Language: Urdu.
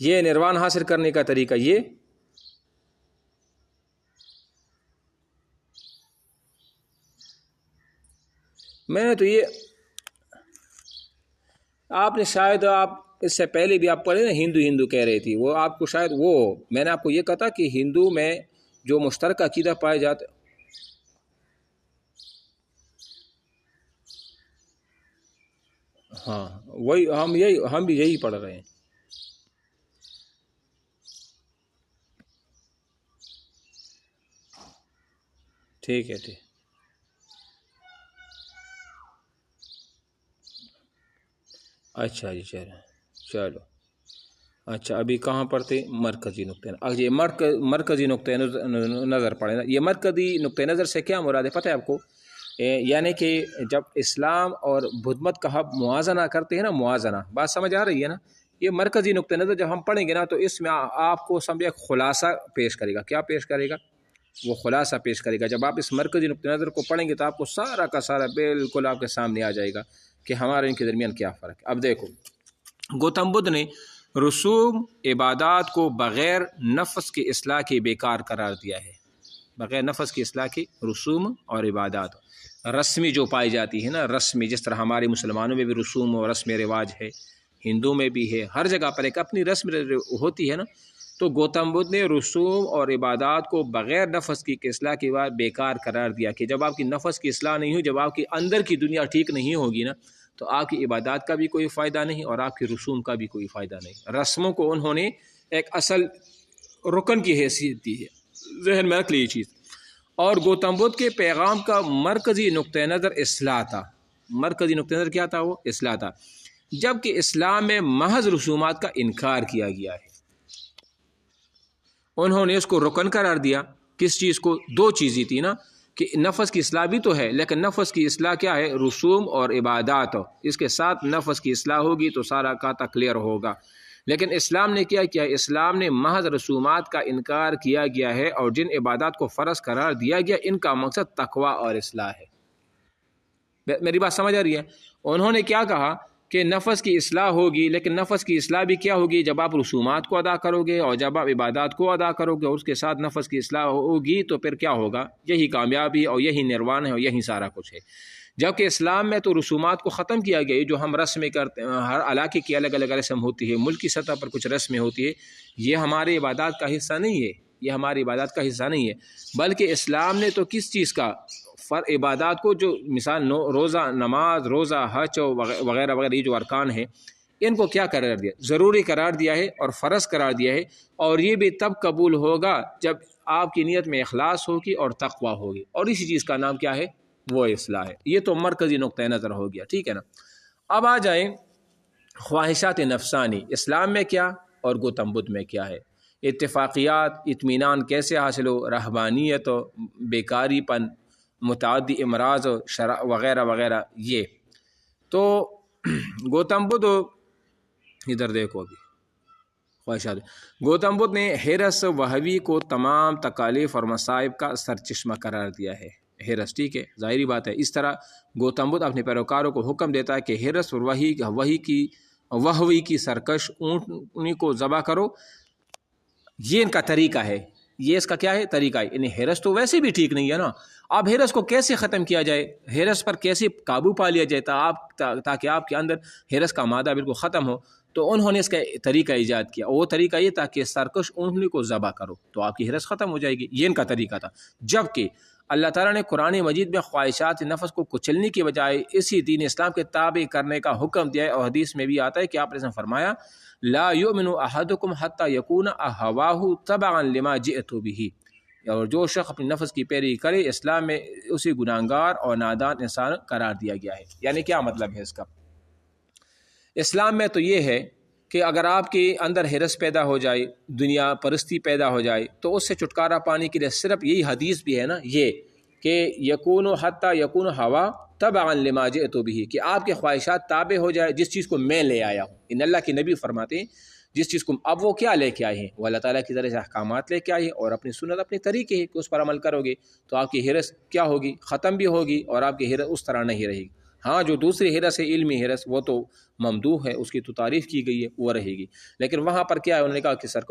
یہ نروان حاصل کرنے کا طریقہ یہ میں نے تو یہ آپ نے شاید آپ اس سے پہلے بھی آپ پڑھے نا ہندو کہہ رہی تھی، وہ آپ کو شاید وہ میں نے آپ کو یہ کہا تھا کہ ہندو میں جو مشترکہ عقیدہ پائے جاتے، ہاں وہی ہم بھی یہی پڑھ رہے ہیں۔ ٹھیک ہے ٹھیک، اچھا جی چلو اچھا ابھی کہاں پڑھتے؟ مرکزی نقطۂ نظر، یہ مرکزی نقطۂ نظر پڑھے نا۔ یہ مرکزی نقطۂ نظر سے کیا مراد ہے پتہ ہے آپ کو؟ یعنی کہ جب اسلام اور بدھ مت کا ہم موازنہ کرتے ہیں نا، موازنہ بات سمجھ آ رہی ہے نا؟ یہ مرکزی نقطۂ نظر جب ہم پڑھیں گے نا تو اس میں آپ کو سمجھے خلاصہ پیش کرے گا۔ کیا پیش کرے گا؟ وہ خلاصہ پیش کرے گا۔ جب آپ اس مرکزی نقطۂ نظر کو پڑھیں گے تو آپ کو سارا کا سارا بالکل آپ کے سامنے آ جائے گا کہ ہمارے ان کے درمیان کیا فرق ہے۔ اب دیکھو گوتم بدھ نے رسوم عبادات کو بغیر نفس کی اصلاح کے بیکار قرار دیا ہے۔ بغیر نفس کی اصلاح کے رسوم اور عبادات رسمی جو پائی جاتی ہے نا، رسمی، جس طرح ہمارے مسلمانوں میں بھی رسوم اور رسم رواج ہے، ہندو میں بھی ہے، ہر جگہ پر ایک اپنی رسم ہوتی ہے نا، تو گوتم بدھ نے رسوم اور عبادات کو بغیر نفس کی اصلاح کے بعد بیکار قرار دیا کہ جب آپ کی نفس کی اصلاح نہیں ہو، جب آپ کی اندر کی دنیا ٹھیک نہیں ہوگی نا تو آپ کی عبادات کا بھی کوئی فائدہ نہیں اور آپ کی رسوم کا بھی کوئی فائدہ نہیں۔ رسموں کو انہوں نے ایک اصل رکن کی حیثیت دی ہے، ذہن میں رکھ لی یہ چیز۔ اور گوتم بدھ کے پیغام کا مرکزی نقطۂ نظر اصلاح تھا۔ مرکزی نقطۂ نظر کیا تھا؟ وہ اصلاح تھا، جبکہ اسلام میں محض رسومات کا انکار کیا گیا ہے۔ انہوں نے اس کو رکن قرار دیا۔ کس چیز کو؟ دو چیزیں تھی نا، کہ نفس کی اصلاح بھی تو ہے، لیکن نفس کی اصلاح کیا ہے؟ رسوم اور عبادات، اس کے ساتھ نفس کی اصلاح ہوگی تو سارا کاتا کلیئر ہوگا۔ لیکن اسلام نے کیا کیا؟ اسلام نے محض رسومات کا انکار کیا گیا ہے، اور جن عبادات کو فرض قرار دیا گیا ان کا مقصد تقوی اور اصلاح ہے۔ میری بات سمجھ آ رہی ہے؟ انہوں نے کیا کہا کہ نفس کی اصلاح ہوگی، لیکن نفس کی اصلاح بھی کیا ہوگی؟ جب آپ رسومات کو ادا کرو گے اور جب آپ عبادات کو ادا کرو گے اور اس کے ساتھ نفس کی اصلاح ہوگی تو پھر کیا ہوگا؟ یہی کامیابی اور یہی نروان ہے اور یہی سارا کچھ ہے۔ جبکہ اسلام میں تو رسومات کو ختم کیا گیا، جو ہم رسمیں کرتے ہیں، ہر علاقے کی الگ الگ رسم ہوتی ہے، ملک کی سطح پر کچھ رسمیں ہوتی ہے، یہ ہماری عبادات کا حصہ نہیں ہے، یہ ہماری عبادات کا حصہ نہیں ہے۔ بلکہ اسلام نے تو کس چیز کا عبادات کو، جو مثال روزہ، نماز، روزہ، حج وغیرہ وغیرہ، یہ جو ارکان ہیں ان کو کیا قرار دیا؟ ضروری قرار دیا ہے اور فرض قرار دیا ہے، اور یہ بھی تب قبول ہوگا جب آپ کی نیت میں اخلاص ہوگی اور تقوی ہوگی، اور اسی چیز کا نام کیا ہے؟ وہ اصلاح ہے۔ یہ تو مرکزی نقطۂ نظر ہو گیا، ٹھیک ہے نا؟ اب آ جائیں خواہشات نفسانی، اسلام میں کیا اور گوتم بدھ میں کیا ہے؟ اتفاقیات، اطمینان کیسے حاصل ہو، رہبانیت، بیکاری پن، متعدی امراض وغیرہ وغیرہ، یہ تو گوتم بدھ، ادھر دیکھو ابھی خواہشات، گوتم بدھ نے حرص وہوی کو تمام تکالیف اور مصائب کا سرچشمہ قرار دیا ہے۔ حرص، ٹھیک ہے، ظاہری بات ہے۔ اس طرح گوتم بدھ اپنے پیروکاروں کو حکم دیتا ہے کہ حرص اور وہوی کی سرکش اونٹنی کو ذبح کرو، یہ ان کا طریقہ ہے، یہ اس کا کیا ہے؟ طریقہ ہے۔ یعنی حرص تو ویسے بھی ٹھیک نہیں ہے نا، اب حرص کو کیسے ختم کیا جائے، حرص پر کیسے قابو پا لیا جائے تاکہ آپ کے اندر حرص کا مادہ بالکل ختم ہو، تو انہوں نے اس کا طریقہ ایجاد کیا۔ وہ طریقہ یہ تھا کہ سرکش اونٹنی کو ذبح کرو تو آپ کی حرص ختم ہو جائے گی، یہ ان کا طریقہ تھا۔ جبکہ اللہ تعالیٰ نے قرآن مجید میں خواہشات نفس کو کچلنے کی بجائے اسی دین اسلام کے تابع کرنے کا حکم دیا ہے، اور حدیث میں بھی آتا ہے کہ آپ نے فرمایا لا یؤمن احدکم حتی یکون ہواہ تبعا لما جئت بہ، اور جو شخص اپنی نفس کی پیروی کرے اسلام میں اسی گناہگار اور نادان انسان قرار دیا گیا ہے۔ یعنی کیا مطلب ہے اس کا؟ اسلام میں تو یہ ہے کہ اگر آپ کے اندر حرص پیدا ہو جائے، دنیا پرستی پیدا ہو جائے، تو اس سے چھٹکارا پانے کے لیے صرف یہی حدیث بھی ہے نا، یہ کہ یکون حتی یکون ہوا تبعا لما جئت بہ، کہ آپ کے خواہشات تابع ہو جائے جس چیز کو میں لے آیا ہوں۔ ان اللہ کے نبی فرماتے ہیں جس چیز کو اب وہ کیا لے کے آئے ہیں، وہ اللہ تعالیٰ کی طرف سے احکامات لے کے آئے ہیں اور اپنی سنت، اپنے طریقے ہیں کہ اس پر عمل کرو گے تو آپ کی حرص کیا ہوگی؟ ختم بھی ہوگی، اور آپ کی حرص اس طرح نہیں رہے گی۔ ہاں جو دوسری حرص ہے علمی حرص وہ تو ممدوح ہے، اس کی تو تعریف کی گئی ہے، وہ رہے گی، لیکن وہاں پر کیا ہے انہوں نے کہا کہ سر